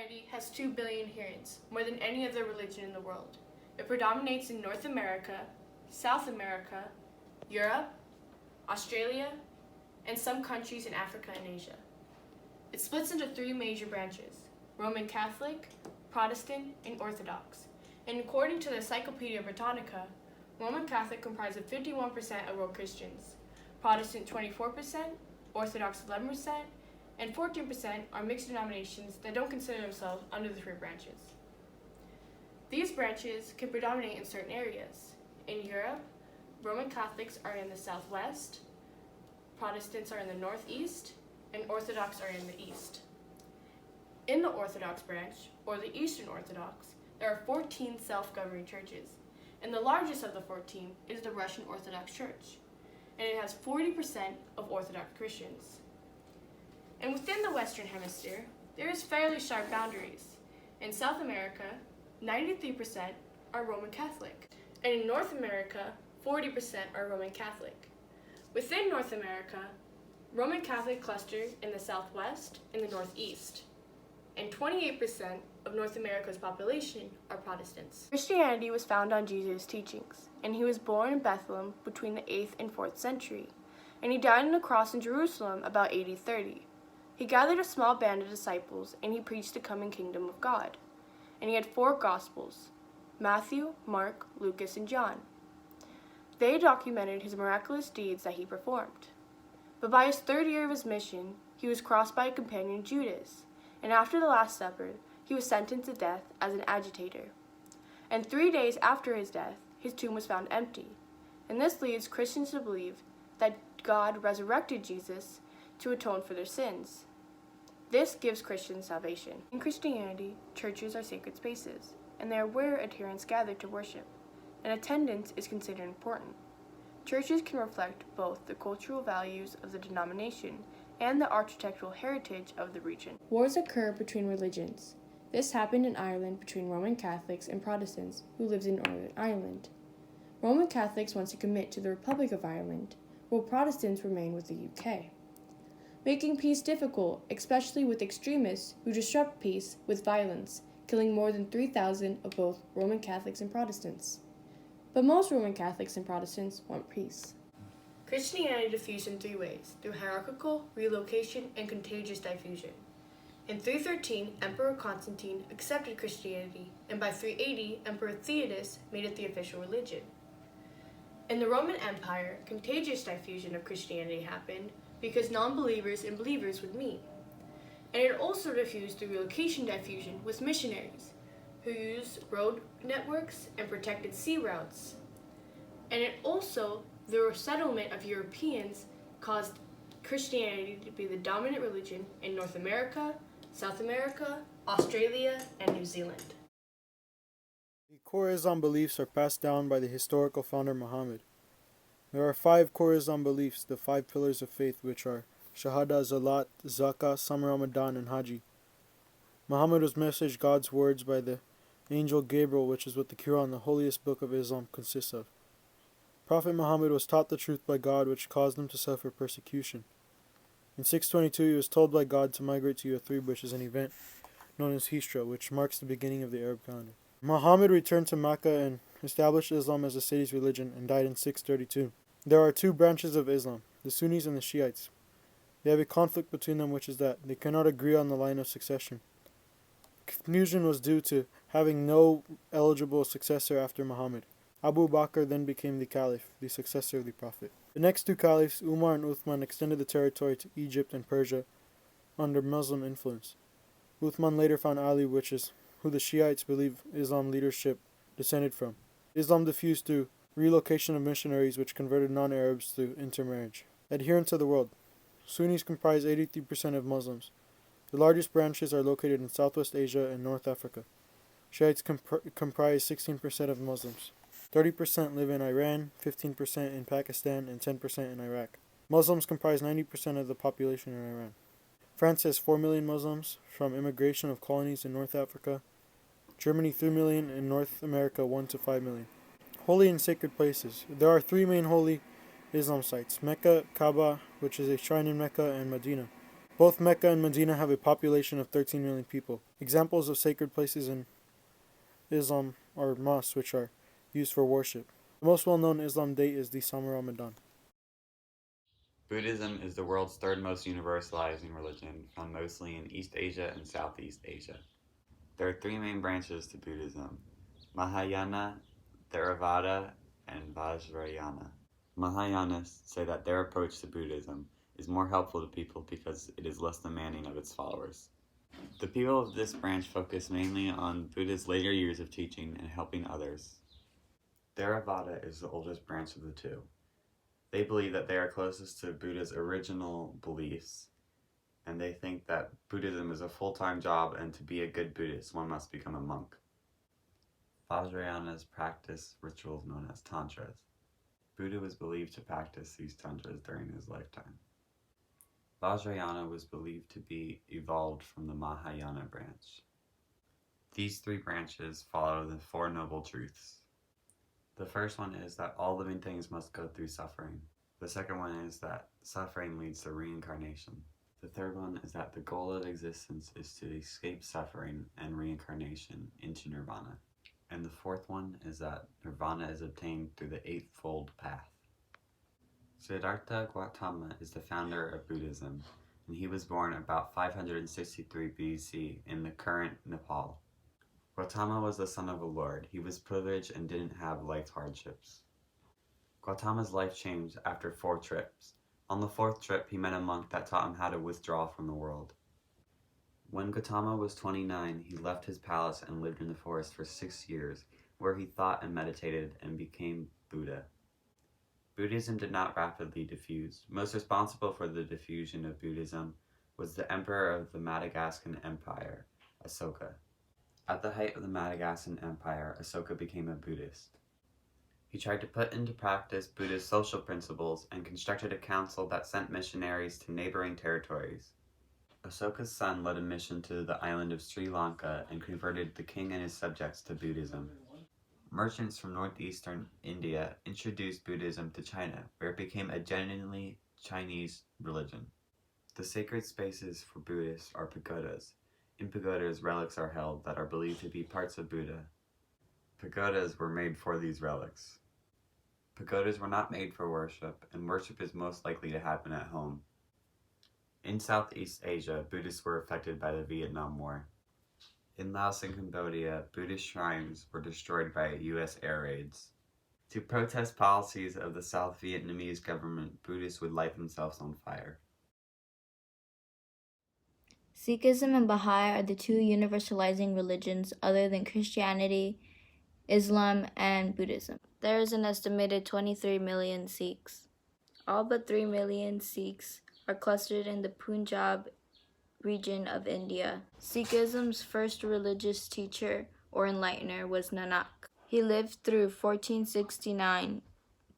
Christianity has 2 billion adherents, more than any other religion in the world. It predominates in North America, South America, Europe, Australia, and some countries in Africa and Asia. It splits into 3 major branches: Roman Catholic, Protestant, and Orthodox. And according to the Encyclopedia Britannica, Roman Catholic comprises 51% of world Christians, Protestant 24%, Orthodox 11%, and 14% are mixed denominations that don't consider themselves under the 3 branches. These branches can predominate in certain areas. In Europe, Roman Catholics are in the southwest, Protestants are in the northeast, and Orthodox are in the east. In the Orthodox branch, or the Eastern Orthodox, there are 14 self-governing churches, and the largest of the 14 is the Russian Orthodox Church, and it has 40% of Orthodox Christians. And within the Western Hemisphere, there is fairly sharp boundaries. In South America, 93% are Roman Catholic, and in North America, 40% are Roman Catholic. Within North America, Roman Catholic cluster in the southwest and the northeast, and 28% of North America's population are Protestants. Christianity was founded on Jesus' teachings, and he was born in Bethlehem between the 8th and 4th century, and he died on a cross in Jerusalem about AD 30. He gathered a small band of disciples, and he preached the coming kingdom of God. And he had 4 Gospels: Matthew, Mark, Lucas, and John. They documented his miraculous deeds that he performed. But by his 3rd year of his mission, he was crossed by a companion, Judas, and after the Last Supper, he was sentenced to death as an agitator. And 3 days after his death, his tomb was found empty. And this leads Christians to believe that God resurrected Jesus to atone for their sins. This gives Christians salvation. In Christianity, churches are sacred spaces, and they are where adherents gather to worship, and attendance is considered important. Churches can reflect both the cultural values of the denomination and the architectural heritage of the region. Wars occur between religions. This happened in Ireland between Roman Catholics and Protestants who lived in Northern Ireland. Roman Catholics want to commit to the Republic of Ireland, while Protestants remain with the UK, making peace difficult, especially with extremists who disrupt peace with violence, killing more than 3,000 of both Roman Catholics and Protestants. But most Roman Catholics and Protestants want peace. Christianity diffused in 3 ways: through hierarchical, relocation, and contagious diffusion. In 313, Emperor Constantine accepted Christianity, and by 380, Emperor Theodos made it the official religion. In the Roman Empire, contagious diffusion of Christianity happened because non-believers and believers would meet. And it also diffused through relocation diffusion with missionaries, who used road networks and protected sea routes. And it also, the resettlement of Europeans caused Christianity to be the dominant religion in North America, South America, Australia, and New Zealand. The core Islam beliefs are passed down by the historical founder Muhammad. There are 5 core Islam beliefs, the 5 pillars of faith, which are Shahada, Zalat, Zakah, Sam Ramadan, and Haji. Muhammad was messaged God's words by the angel Gabriel, which is what the Quran, the holiest book of Islam, consists of. Prophet Muhammad was taught the truth by God, which caused him to suffer persecution. In 622, he was told by God to migrate to Yathrib, which is an event known as Hijra, which marks the beginning of the Arab calendar. Muhammad returned to Mecca and established Islam as the city's religion and died in 632. There are 2 branches of Islam, the Sunnis and the Shiites. They have a conflict between them, which is that they cannot agree on the line of succession. Confusion was due to having no eligible successor after Muhammad. Abu Bakr then became the Caliph, the successor of the Prophet. The next 2 caliphs, Umar and Uthman, extended the territory to Egypt and Persia under Muslim influence. Uthman later found Ali, which is who the Shiites believe Islam leadership descended from. Islam diffused through relocation of missionaries, which converted non-Arabs through intermarriage. Adherents of the world. Sunnis comprise 83% of Muslims. The largest branches are located in Southwest Asia and North Africa. Shiites comprise 16% of Muslims. 30% live in Iran, 15% in Pakistan, and 10% in Iraq. Muslims comprise 90% of the population in Iran. France has 4 million Muslims from immigration of colonies in North Africa. Germany 3 million, and North America 1 to 5 million. Holy and sacred places. There are 3 main holy Islam sites: Mecca, Kaaba, which is a shrine in Mecca, and Medina. Both Mecca and Medina have a population of 13 million people. Examples of sacred places in Islam are mosques, which are used for worship. The most well-known Islam date is the summer Ramadan. Buddhism is the world's third most universalizing religion, found mostly in East Asia and Southeast Asia. There are three main branches to Buddhism: Mahayana, Theravada, and Vajrayana. Mahayanas say that their approach to Buddhism is more helpful to people because it is less demanding of its followers. The people of this branch focus mainly on Buddha's later years of teaching and helping others. Theravada is the oldest branch of the two. They believe that they are closest to Buddha's original beliefs, and they think that Buddhism is a full-time job, and to be a good Buddhist, one must become a monk. Vajrayanas practice rituals known as tantras. Buddha was believed to practice these tantras during his lifetime. Vajrayana was believed to be evolved from the Mahayana branch. These three branches follow the Four Noble Truths. The first one is that all living things must go through suffering. The second one is that suffering leads to reincarnation. The third one is that the goal of existence is to escape suffering and reincarnation into nirvana. And the fourth one is that nirvana is obtained through the Eightfold Path. Siddhartha Gautama is the founder of Buddhism, and he was born about 563 BC in the current Nepal. Gautama was the son of a lord. He was privileged and didn't have life hardships. Gautama's life changed after 4 trips. On the 4th trip, he met a monk that taught him how to withdraw from the world. When Gautama was 29, he left his palace and lived in the forest for 6 years, where he thought and meditated and became Buddha. Buddhism did not rapidly diffuse. Most responsible for the diffusion of Buddhism was the emperor of the Madagascan Empire, Asoka. At the height of the Madagascan Empire, Asoka became a Buddhist. He tried to put into practice Buddha's social principles and constructed a council that sent missionaries to neighboring territories. Asoka's son led a mission to the island of Sri Lanka and converted the king and his subjects to Buddhism. Merchants from northeastern India introduced Buddhism to China, where it became a genuinely Chinese religion. The sacred spaces for Buddhists are pagodas. In pagodas, relics are held that are believed to be parts of Buddha. Pagodas were made for these relics. Pagodas were not made for worship, and worship is most likely to happen at home. In Southeast Asia, Buddhists were affected by the Vietnam War. In Laos and Cambodia, Buddhist shrines were destroyed by U.S. air raids. To protest policies of the South Vietnamese government, Buddhists would light themselves on fire. Sikhism and Baha'i are the two universalizing religions other than Christianity, Islam, and Buddhism. There is an estimated 23 million Sikhs. All but 3 million Sikhs are clustered in the Punjab region of India. Sikhism's first religious teacher or enlightener was Nanak. He lived through 1469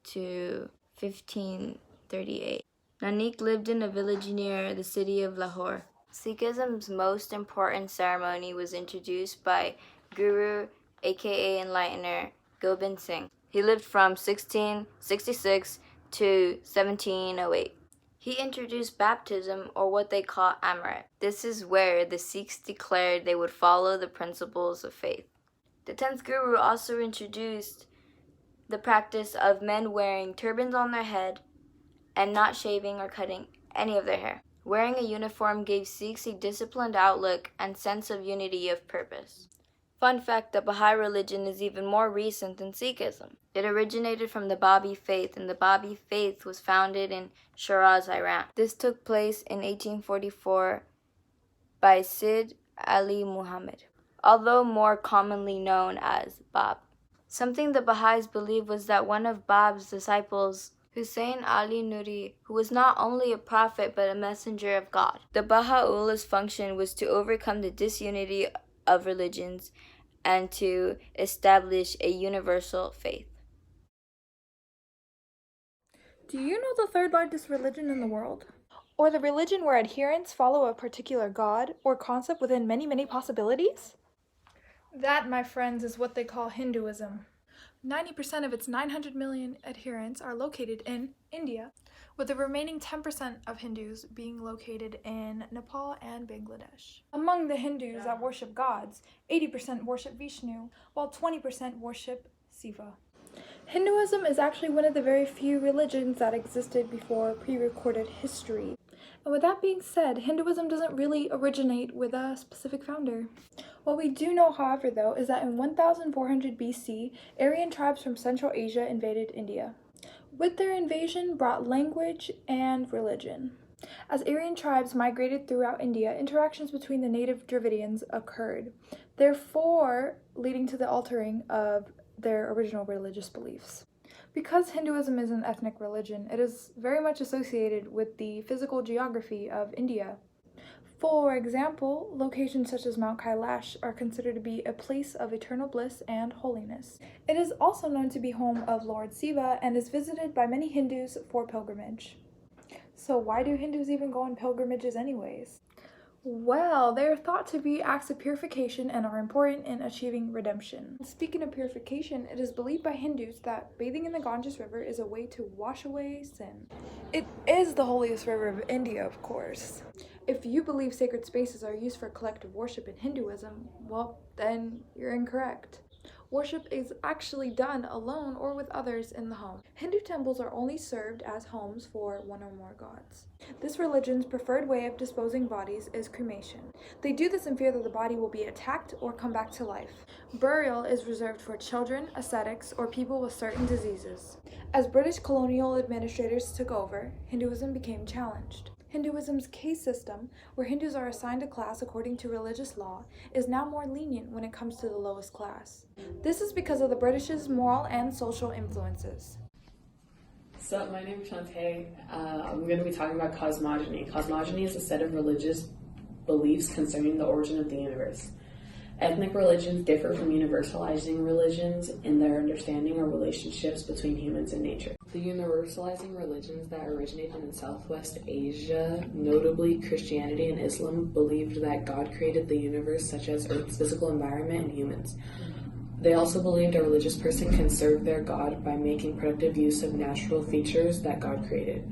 to 1538. Nanak lived in a village near the city of Lahore. Sikhism's most important ceremony was introduced by Guru, aka Enlightener, Gobind Singh. He lived from 1666 to 1708. He introduced baptism, or what they call Amrit. This is where the Sikhs declared they would follow the principles of faith. The 10th Guru also introduced the practice of men wearing turbans on their head and not shaving or cutting any of their hair. Wearing a uniform gave Sikhs a disciplined outlook and sense of unity of purpose. Fun fact, the Baha'i religion is even more recent than Sikhism. It originated from the Babi faith, and the Babi faith was founded in Shiraz, Iran. This took place in 1844 by Sid Ali Muhammad, although more commonly known as Bab. Something the Baha'is believed was that one of Bab's disciples, Hussein Ali Nuri, who was not only a prophet but a messenger of God. The Baha'u'llah's function was to overcome the disunity of religions and to establish a universal faith. Do you know the third largest religion in the world? Or the religion where adherents follow a particular god or concept within many, many possibilities? That, my friends, is what they call Hinduism. 90% of its 900 million adherents are located in India, with the remaining 10% of Hindus being located in Nepal and Bangladesh. Among the Hindus that worship gods, 80% worship Vishnu, while 20% worship Shiva. Hinduism is actually one of the very few religions that existed before pre-recorded history. And with that being said, Hinduism doesn't really originate with a specific founder. What we do know, however, though, is that in 1400 BC, Aryan tribes from Central Asia invaded India. With their invasion brought language and religion. As Aryan tribes migrated throughout India, interactions between the native Dravidians occurred, therefore leading to the altering of their original religious beliefs. Because Hinduism is an ethnic religion, it is very much associated with the physical geography of India. For example, locations such as Mount Kailash are considered to be a place of eternal bliss and holiness. It is also known to be home of Lord Shiva and is visited by many Hindus for pilgrimage. So why do Hindus even go on pilgrimages anyways? Well, they are thought to be acts of purification and are important in achieving redemption. Speaking of purification, it is believed by Hindus that bathing in the Ganges River is a way to wash away sin. It is the holiest river of India, of course. If you believe sacred spaces are used for collective worship in Hinduism, well, then you're incorrect. Worship is actually done alone or with others in the home. Hindu temples are only served as homes for one or more gods. This religion's preferred way of disposing bodies is cremation. They do this in fear that the body will be attacked or come back to life. Burial is reserved for children, ascetics, or people with certain diseases. As British colonial administrators took over, Hinduism became challenged. Hinduism's caste system, where Hindus are assigned a class according to religious law, is now more lenient when it comes to the lowest class. This is because of the British's moral and social influences. So, my name is Shantae. I'm going to be talking about cosmogony. Cosmogony is a set of religious beliefs concerning the origin of the universe. Ethnic religions differ from universalizing religions in their understanding of relationships between humans and nature. The universalizing religions that originated in Southwest Asia, notably Christianity and Islam, believed that God created the universe, such as Earth's physical environment and humans. They also believed a religious person can serve their God by making productive use of natural features that God created.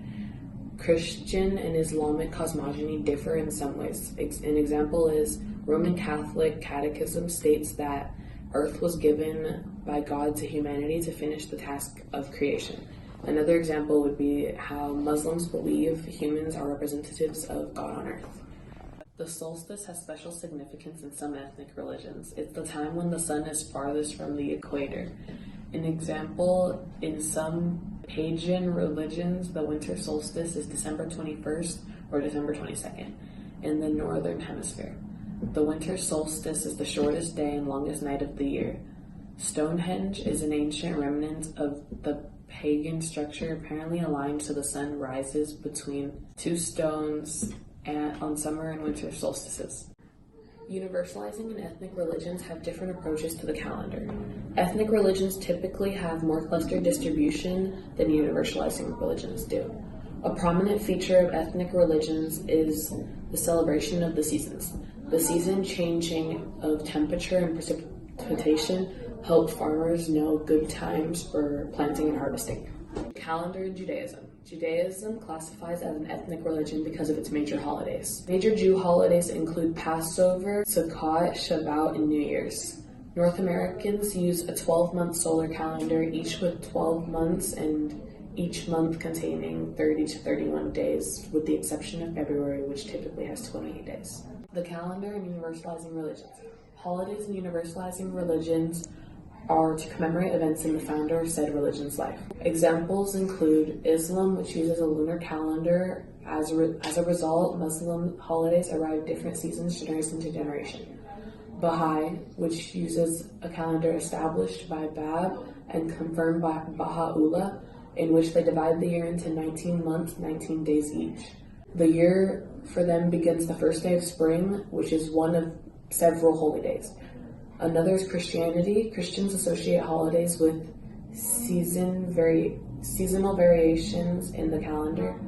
Christian and Islamic cosmogony differ in some ways. An example is Roman Catholic Catechism states that Earth was given by God to humanity to finish the task of creation. Another example would be how Muslims believe humans are representatives of God on Earth. The solstice has special significance in some ethnic religions. It's the time when the sun is farthest from the equator. An example, in some pagan religions, the winter solstice is December 21st or December 22nd in the northern hemisphere. The winter solstice is the shortest day and longest night of the year. Stonehenge is an ancient remnant of the pagan structure apparently aligned so the sun rises between two stones on summer and winter solstices. Universalizing and ethnic religions have different approaches to the calendar. Ethnic religions typically have more clustered distribution than universalizing religions do. A prominent feature of ethnic religions is the celebration of the seasons. The season changing of temperature and precipitation help farmers know good times for planting and harvesting. Calendar in Judaism. Judaism classifies as an ethnic religion because of its major holidays. Major Jew holidays include Passover, Sukkot, Shabbat, and New Year's. North Americans use a 12-month solar calendar, each with 12 months and each month containing 30 to 31 days, with the exception of February, which typically has 28 days. The calendar and universalizing religions. Holidays and universalizing religions are to commemorate events in the founder of said religion's life. Examples include Islam, which uses a lunar calendar. As a result, Muslim holidays arrive different seasons generation to generation. Baha'i, which uses a calendar established by Bab and confirmed by Baha'u'llah, in which they divide the year into 19 months, 19 days each. The year for them begins the first day of spring, which is one of several holy days. Another is Christianity. Christians associate holidays with seasonal variations in the calendar.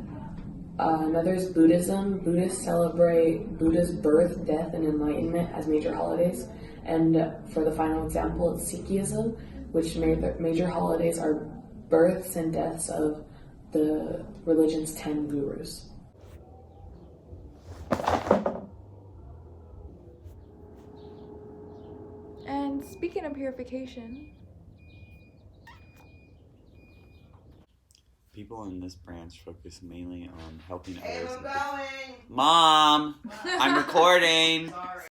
Another is Buddhism. Buddhists celebrate Buddha's birth, death, and enlightenment as major holidays. And for the final example, it's Sikhism. which major holidays are births and deaths of the religion's 10 gurus. And speaking of purification, People in this branch focus mainly on helping others. Mom, I'm recording.